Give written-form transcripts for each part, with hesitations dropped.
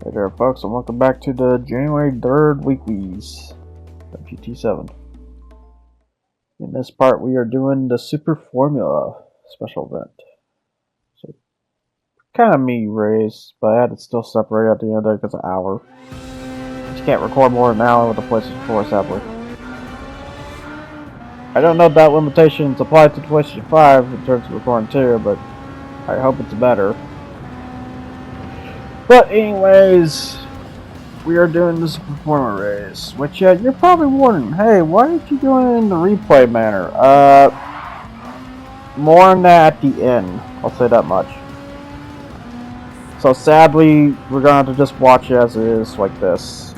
Hey there folks, and welcome back to the January 3rd weeklies of GT7. In this part we are doing the Super Formula special event. So, kind of mini race, but I had to still separate at the end of there because of an hour. You can't record more than an hour with the PlayStation 4 sadly. I don't know if that limitation is applied to the PlayStation 5 in terms of recording too, but I hope it's better. But anyways, we are doing this performer race, which you're probably wondering, hey, why aren't you doing it in the replay manner? More on that at the end, I'll say that much. So sadly, we're going to have to just watch it as it is, like this.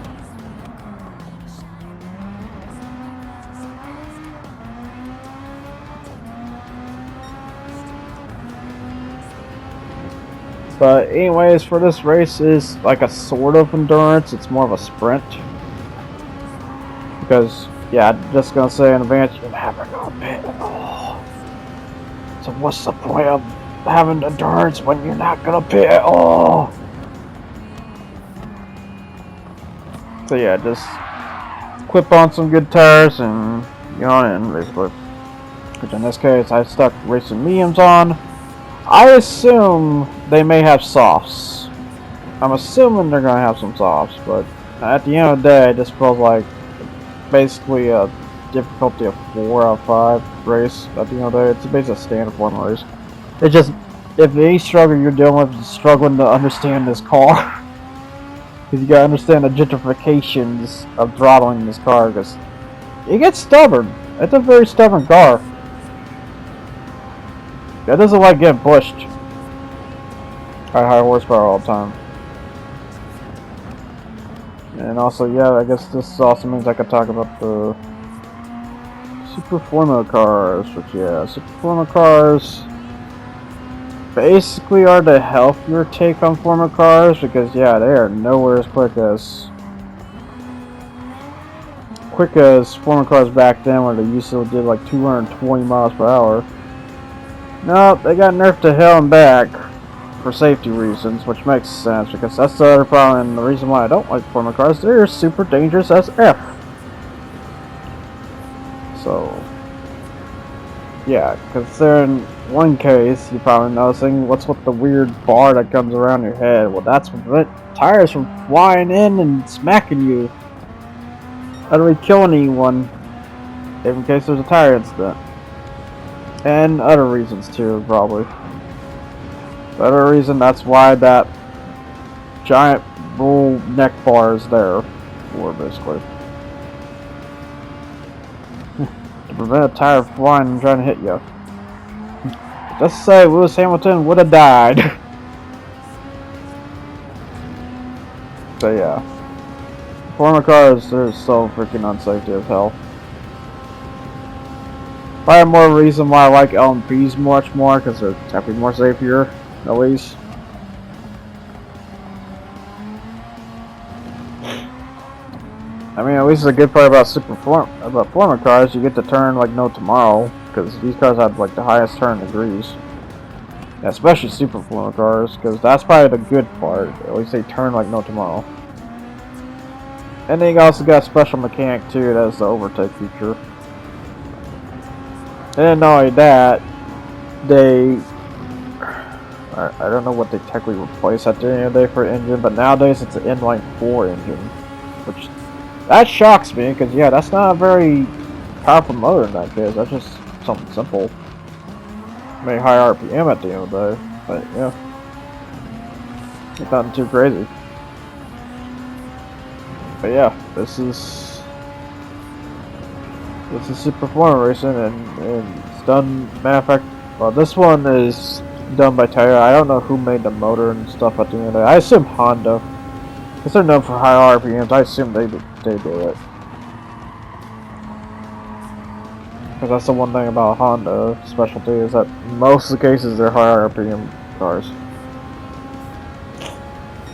But anyways, for this race is like a sort of endurance, it's more of a sprint. Because, yeah, I'm just gonna say in advance, you're never gonna pit at all. So what's the point of having endurance when you're not gonna pit at all? So yeah, just clip on some good tires and get on in, basically. Which in this case, I stuck racing mediums on. I assume they may have softs. I'm assuming they're gonna have some softs, but at the end of the day, it just feels like basically a difficulty of 4 out of 5 race. At the end of the day, it's basically a standard form race. It's just, if any struggle you're dealing with is struggling to understand this car, because you gotta understand the gentrifications of throttling this car, because it gets stubborn. It's a very stubborn car. That doesn't like getting pushed at high horsepower all the time. And also, yeah, I guess this also means I could talk about the Super Formula cars, which, yeah, Super Formula cars basically are the healthier take on Formula cars, because, yeah, they are nowhere as quick as Formula cars back then, where they used to do like 220 miles per hour. No, they got nerfed to hell and back for safety reasons, which makes sense, because that's the other problem and the reason why I don't like Formula cars. They're super dangerous as F. So, yeah, because they're in one case, you're probably noticing, what's with the weird bar that comes around your head? Well, that's what prevent tires from flying in and smacking you, utterly killing anyone, in case there's a tire incident. And other reasons too, probably. The other reason, that's why that giant bull neck bar is there for, basically. To prevent a tire from flying and trying to hit you. Just say Lewis Hamilton would have died. So yeah. Formula cars, they're so freaking unsafety as hell. Probably more reason why I like LMPs much more, because they're definitely more safer, at least. I mean, at least the good part about Formula cars, you get to turn like no tomorrow, because these cars have like the highest turn degrees. Yeah, especially Super Formula cars, because that's probably the good part. At least they turn like no tomorrow. And then you also got a special mechanic too, that's the overtake feature. And not only that, I don't know what they technically replaced at the end of the day for engine, but nowadays it's an inline 4 engine, which, that shocks me, because yeah, that's not a very powerful motor in that case, that's just something simple. Maybe high RPM at the end of the day, but yeah, it's nothing too crazy. But yeah, this is Super Formula racing, and it's done. Matter of fact, well, this one is done by Toyota. I don't know who made the motor and stuff at the end of the day. I assume Honda, because they're known for high RPMs. I assume they do it, because that's the one thing about Honda specialty, is that most of the cases they're high RPM cars.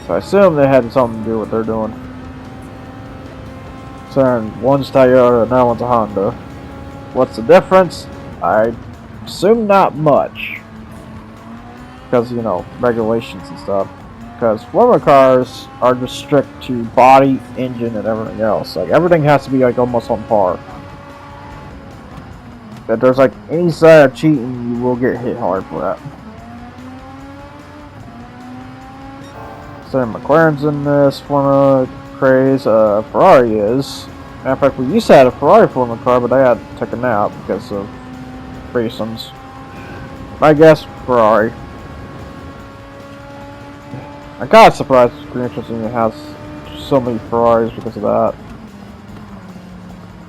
So I assume they had something to do with what they're doing. One's Toyota, another one's a Honda. What's the difference? I assume not much, because, you know, regulations and stuff. because Formula cars are just strict to body, engine, and everything else. Like, everything has to be, like, almost on par. If there's, like, any side of cheating, you will get hit hard for that. So, McLaren's in this Formula craze. Ferrari is. Matter of fact, we used to have a Ferrari Formula car, but I had to take a nap because of reasons. I guess Ferrari. I got surprised Gran Turismo has so many Ferraris because of that.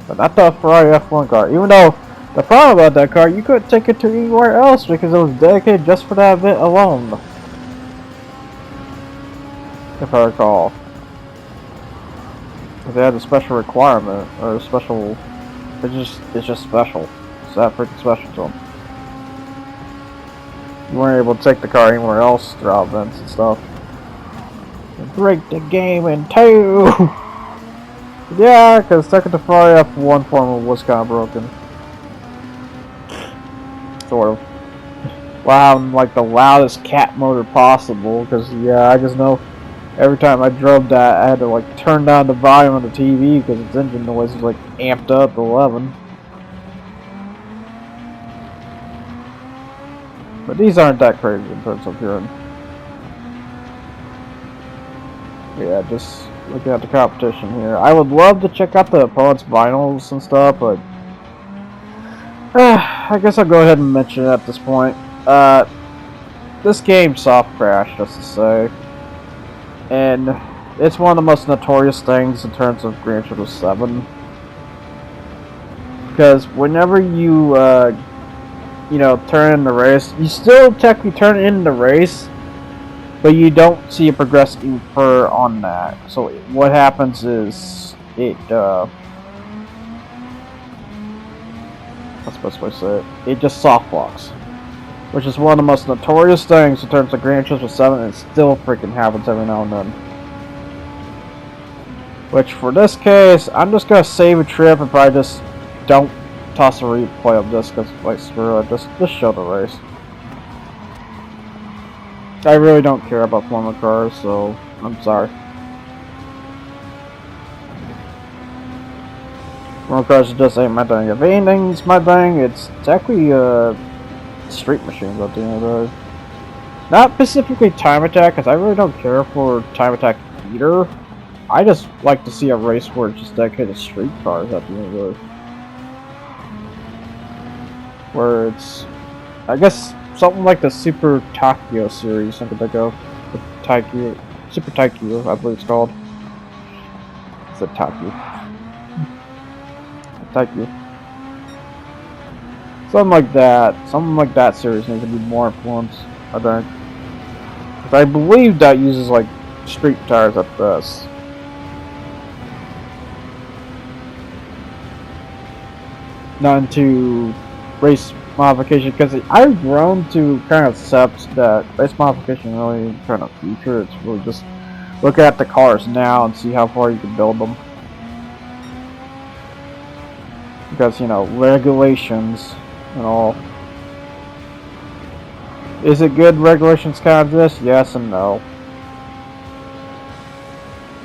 But not the Ferrari F1 car. Even though the problem about that car, you couldn't take it to anywhere else because it was dedicated just for that event alone. If I recall. They had a special requirement, or a special... It's just special. It's that freaking special to them. You weren't able to take the car anywhere else throughout events and stuff. Break the game in two! Yeah, because taking the Ferrari F1 Formula was kind of broken. Sort of. While having like the loudest cat motor possible, because yeah, I just know every time I drove that, I had to like turn down the volume on the TV because its engine noise was like amped up to 11. But these aren't that crazy in terms of hearing. Yeah, just looking at the competition here. I would love to check out the opponents' vinyls and stuff, but I guess I'll go ahead and mention it at this point. This game soft crashed, just to say, and it's one of the most notorious things in terms of Gran Turismo 7. Because whenever you turn in the race, you still technically turn in the race, but you don't see it progress any further on that. So what happens is it what's the best way to say it? It just soft locks, which is one of the most notorious things in terms of Gran Turismo 7, and it still freaking happens every now and then. Which for this case, I'm just gonna save a trip and probably just don't toss a replay of this because like screw it, just show the race. I really don't care about Formula cars, so I'm sorry. Formula cars just ain't my thing. If anything's my thing, it's actually street machines at the end of the day. Not specifically Time Attack, because I really don't care for Time Attack either. I just like to see a race where it's just dedicated to street cars at the end of the day. Where it's, I guess, something like the Super Tokyo series, I can think of. The Super Tokyo, I believe it's called. It's a Tokyo. Tokyo. Something like that. Something like that series needs to be more influenced, I think. Because I believe that uses like street tires at best. Not into race modification, because I've grown to kind of accept that race modification really isn't kind of future. It's really just look at the cars now and see how far you can build them. Because, you know, regulations and all. Is it good regulations kind of this? Yes and no.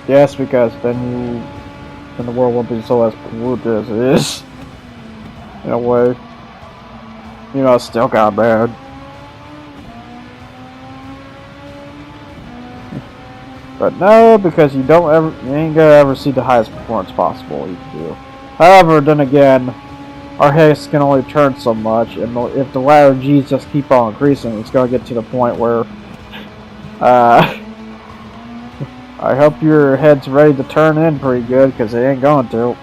Yes, because then the world won't be so as polluted as it is. In a way. You know, it's still kind of bad. But no, because you ain't gonna ever see the highest performance possible you can do. However, then again, our haste can only turn so much, and if the ladder G's just keep on increasing, it's gonna get to the point where, I hope your head's ready to turn in pretty good, because it ain't going to.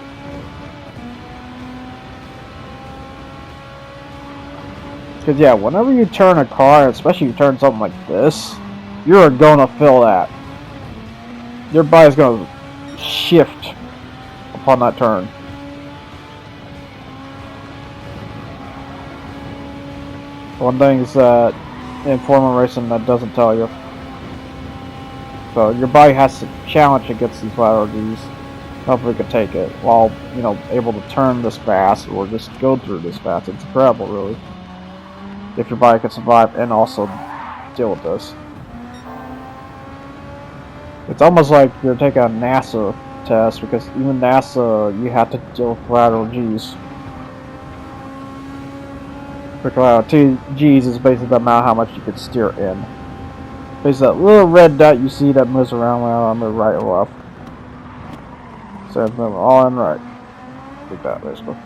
Because yeah, whenever you turn a car, especially you turn something like this, you're gonna feel that. Your body's gonna shift upon that turn. One thing is that in Formula racing that doesn't tell you. So your body has to challenge against these lateral Gs. Hopefully it can take it while, you know, able to turn this fast or just go through this fast. It's incredible, really. If your body can survive and also deal with this. It's almost like you're taking a NASA test, because even NASA, you have to deal with lateral G's. Lateral G's is basically the amount how much you can steer in. Basically, that little red dot you see that moves around on the right or left. So it's moving all in right. Like that, basically.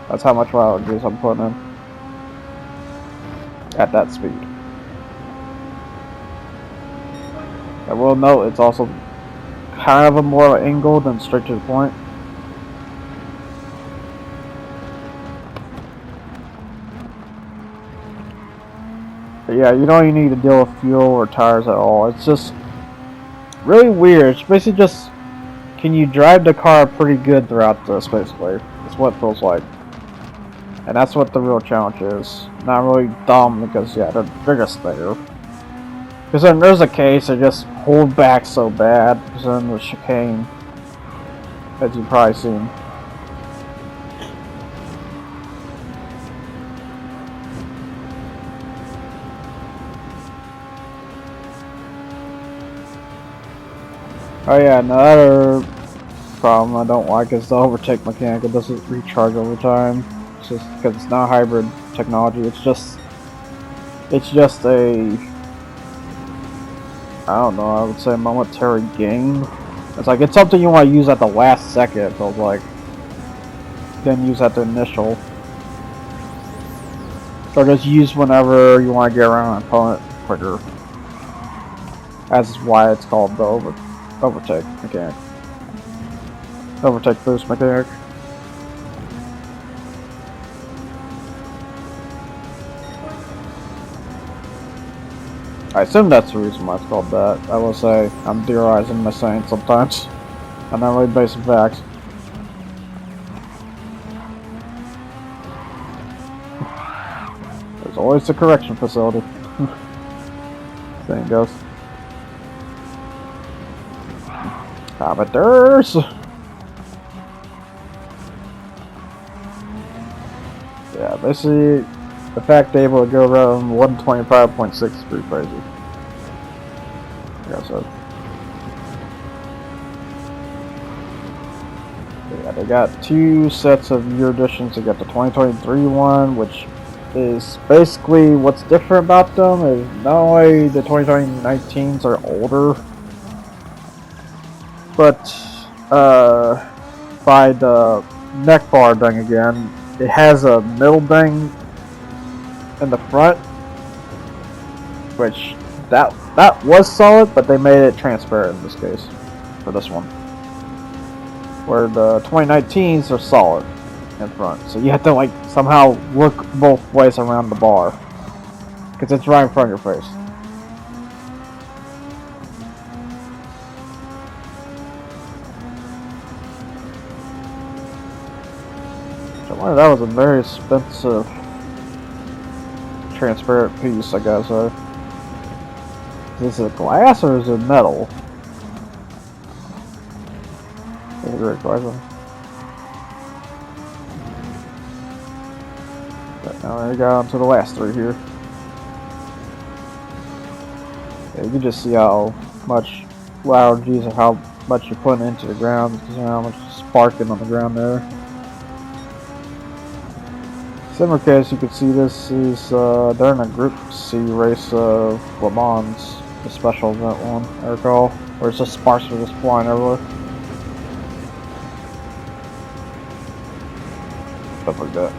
That's how much lateral G's I'm putting in. At that speed. I will note it's also kind of a more angle than straight to the point. But yeah, you don't even need to deal with fuel or tires at all. It's just really weird. It's basically just, can you drive the car pretty good throughout this, basically. It's what it feels like. And that's what the real challenge is. Not really dumb, because yeah, they're just there. Because then there's a case they just hold back so bad, because then the chicane, as you've probably seen. Oh yeah, another problem I don't like is the overtake mechanic. It doesn't recharge over time. It's just because it's not hybrid technology. It's just a, I don't know, I would say momentary gain. It's like, it's something you want to use at the last second, it feels like. Then use at the initial. Or just use whenever you want to get around an opponent quicker. That's why it's called the overtake mechanic. Overtake boost mechanic. I assume that's the reason why it's called that. I will say, I'm theorizing my saying sometimes. I'm not really based on facts. There's always the correction facility. Saying goes. Commenters! Yeah, basically, the fact they're able to go around 125.6 is pretty crazy. Like I said. Yeah, they got two sets of year editions. They got the 2023 one, which is basically what's different about them is not only the 2019s are older, but by the neck bar thing again, it has a middle thing in the front, which that was solid, but they made it transparent in this case for this one. Where the 2019s are solid in front, so you have to like somehow look both ways around the bar because it's right in front of your face. I wonder, that was a very expensive transparent piece, I guess. Is it glass or is it metal? That's a great question. But now we got on to the last three here. Yeah, you can just see how much lateral G's and how much you're putting into the ground, because you know how much sparking on the ground there. Similar case, you can see this is during a Group C race of Le Mans, the special event one, I recall, where it's just sparks are just flying everywhere. Stuff like that.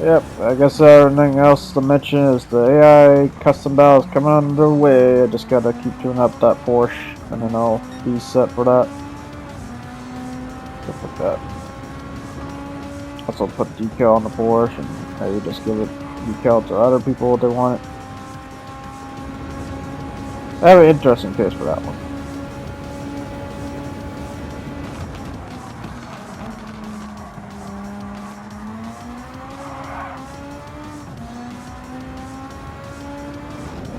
Yep, I guess everything else to mention is the AI custom battles coming underway. I just gotta keep tuning up that Porsche, and then I'll be set for that. Stuff like that. Also put decal on the Porsche and maybe just give it decal to other people if they want it. I have an interesting case for that one.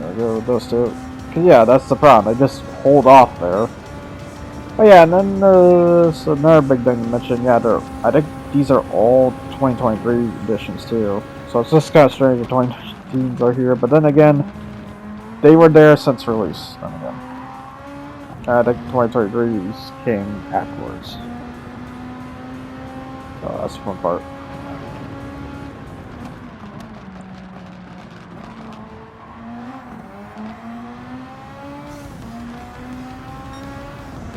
There we go with those two. Cause yeah, that's the problem. They just hold off there. Oh yeah, and then there's another big thing to mention. Yeah, I think these are all 2023 editions too. So it's just kind of strange the 2019s are here. But then again, they were there since release. Then again, I think 2023 came afterwards. So that's the fun part.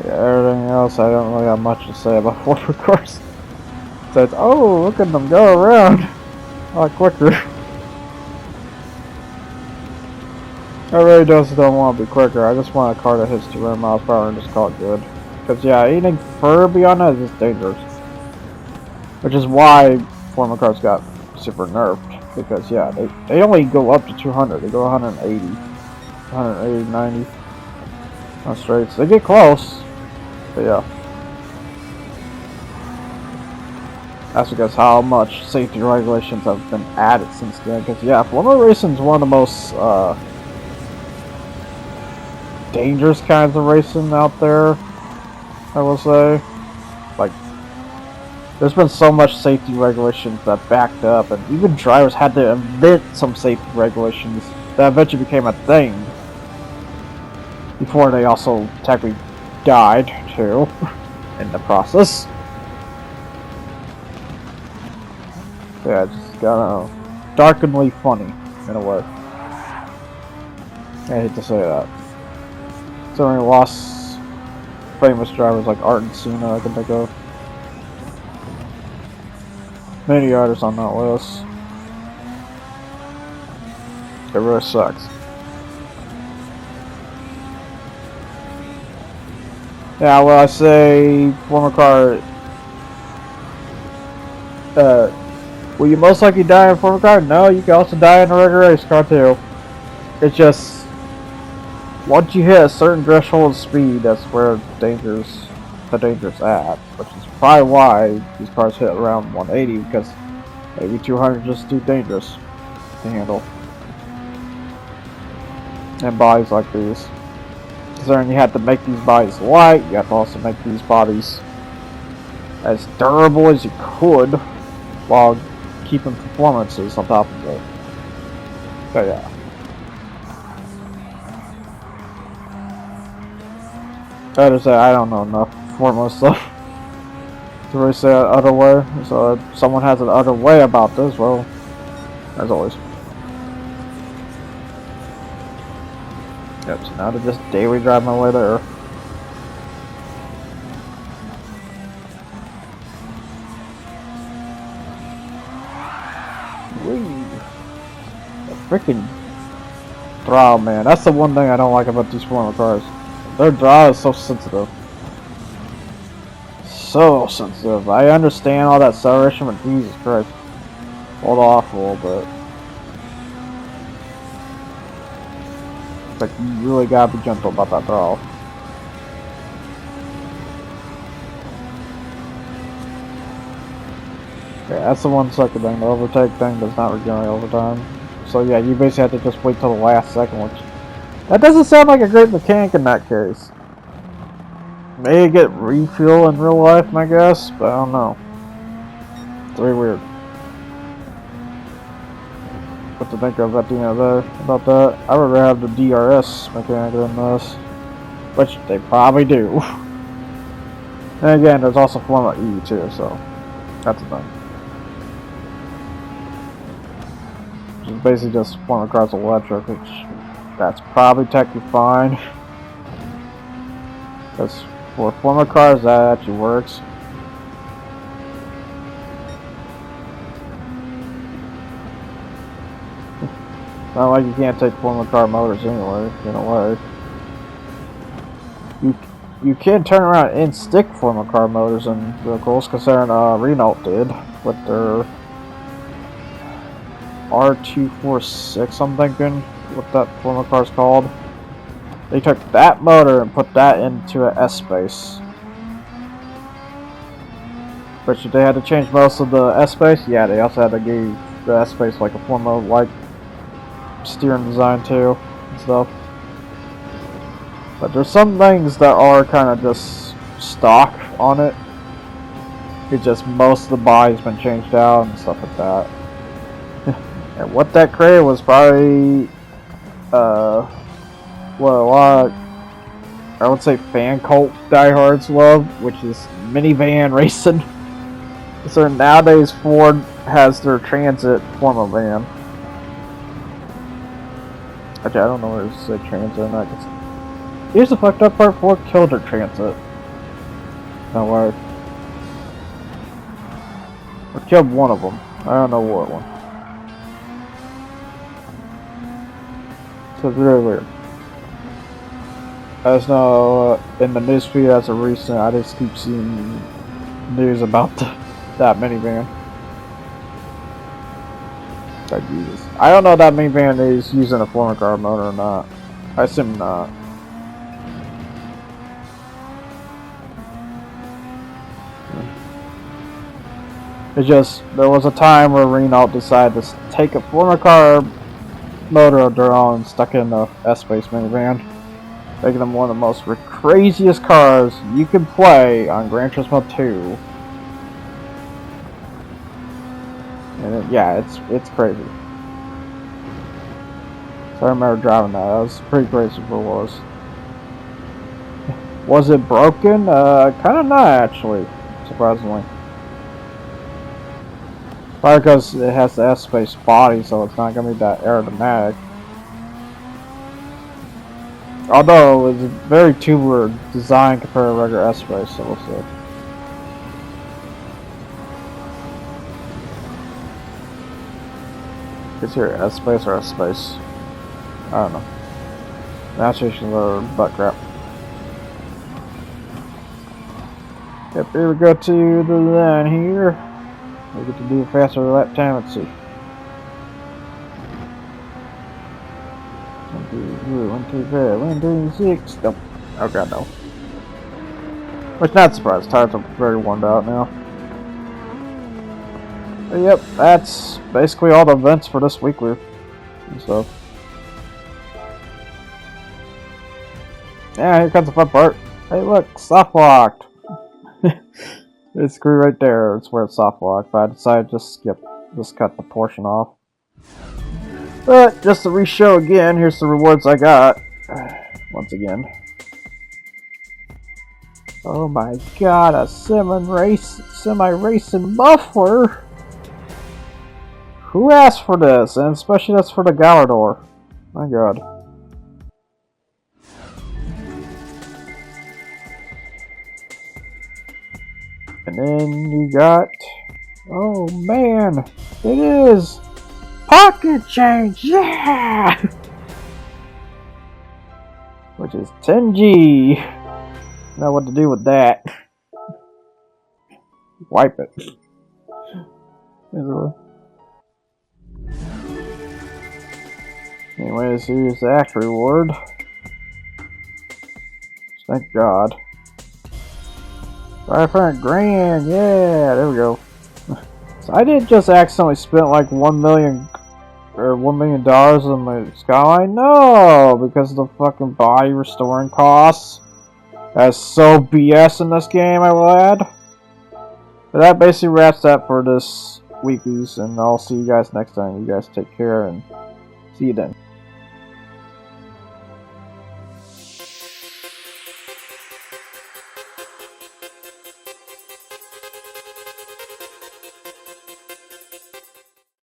Yeah, everything else I don't really have much to say about former cars. So it's, oh, look at them go around a lot quicker. I really just don't want to be quicker. I just want a car that hits 200 miles per hour and just call it good. Because yeah, anything further beyond that is just dangerous. Which is why former cars got super nerfed. Because yeah, they only go up to 200. They go 180, 180, 90 on straights. They get close, but yeah. That's because how much safety regulations have been added since then. Because yeah, Formula Racing is one of the most dangerous kinds of racing out there, I will say. Like, there's been so much safety regulations that backed up, and even drivers had to invent some safety regulations that eventually became a thing. Before they also technically died, too, in the process. Yeah, it's just kinda darkenly funny, in a way. I hate to say that. So many lost famous drivers like Art and Cena I can think of. Many artists on that list. It really sucks. Yeah, well, I say former car. Will you most likely die in a former car? No, you can also die in a regular race car too. It's just once you hit a certain threshold of speed, that's where the danger's at, which is probably why these cars hit around 180, because maybe 200 is just too dangerous to handle. And bodies like these. Considering you have to make these bodies light, you have to also make these bodies as durable as you could, while keeping performances on top of it. So yeah. I just say I don't know enough Formula stuff to really say it other way. So if someone has an other way about this, well, as always. Yep, so now to just daily drive my way there. Whee! The freaking throttle, man. That's the one thing I don't like about these Formula cars. Their draw is so sensitive. So sensitive. I understand all that acceleration, but Jesus Christ. Hold off a little bit. It's like you really gotta be gentle about that throttle. Yeah, that's the one sucker thing. The overtake thing does not regenerate over time. So yeah, you basically have to just wait till the last second, which that doesn't sound like a great mechanic in that case. May get refuel in real life, I guess, but I don't know. It's very weird. What to think of at the end of the day about that. I would rather have the DRS mechanic than this, which they probably do. And again, there's also Formula E too, so that's a thing. Which is basically just Formula Cars Electric, which that's probably technically fine. Because for Formula Cars, that actually works. Not like you can't take Formula Car motors anyway, in a way. You can turn around and stick Formula Car motors in vehicles, considering Renault did with their R246, I'm thinking, what that Formula Car's called. They took that motor and put that into an S-Space. But they had to change most of the S-Space? Yeah, they also had to give the S-Space like a Formula-like steering design too, and stuff. But there's some things that are kind of just stock on it. It's just most of the body's been changed out and stuff like that. And what that created was probably what a lot of, I would say, fan cult diehards love, which is minivan racing. So nowadays Ford has their transit form of van. Actually, I don't know whether to say transit or not. Here's the fucked up part: Ford killed their transit. No way. Or killed one of them. I don't know what one. So it's really weird. I just know in the newsfeed as of recent, I just keep seeing news about that minivan. Oh, Jesus. I don't know if that minivan is using a former car motor or not. I assume not. It's just, there was a time where Renault decided to take a former car motor of their own and stuck it in the S-Space minivan, making them one of the most craziest cars you can play on Gran Turismo 2. And yeah, it's crazy. So I remember driving that. That was pretty crazy for what it was. Was it broken? Kind of not actually, surprisingly. Probably because it has the S-Space body, so it's not going to be that aerodynamic. Although it's a very tubular design compared to regular S-Space, so we'll see. Is here S-Space or S-Space? I don't know. Naturalization or butt crap. Yep, here we go to the line here. We get to do a faster lap time. Let's see. 1, 2, 5, 1, 2, 6. Nope. Oh god, no. Which, not surprised. Tires are very worn out now. But yep, that's basically all the events for this week. So. Yeah, here comes the fun part. Hey, look, soft locked. It's screw right there. It's where it's soft locked, but I decided to just cut the portion off. But just to re-show again, here's the rewards I got. Once again. Oh my god, a semi-racing muffler! Who asked for this? And especially that's for the Galador. My god. And then you got... Oh man! It is! Pocket change! Yeah! Which is 10G. Know what to do with that. Wipe it. Anyways, here's the actual reward. Thank God. 500 grand, yeah, there we go. So I didn't just accidentally spend like $1 million on my Skyline. No, because of the fucking body restoring costs. That's so BS in this game, I will add. But that basically wraps up for this weeklies, and I'll see you guys next time. You guys take care and see you then.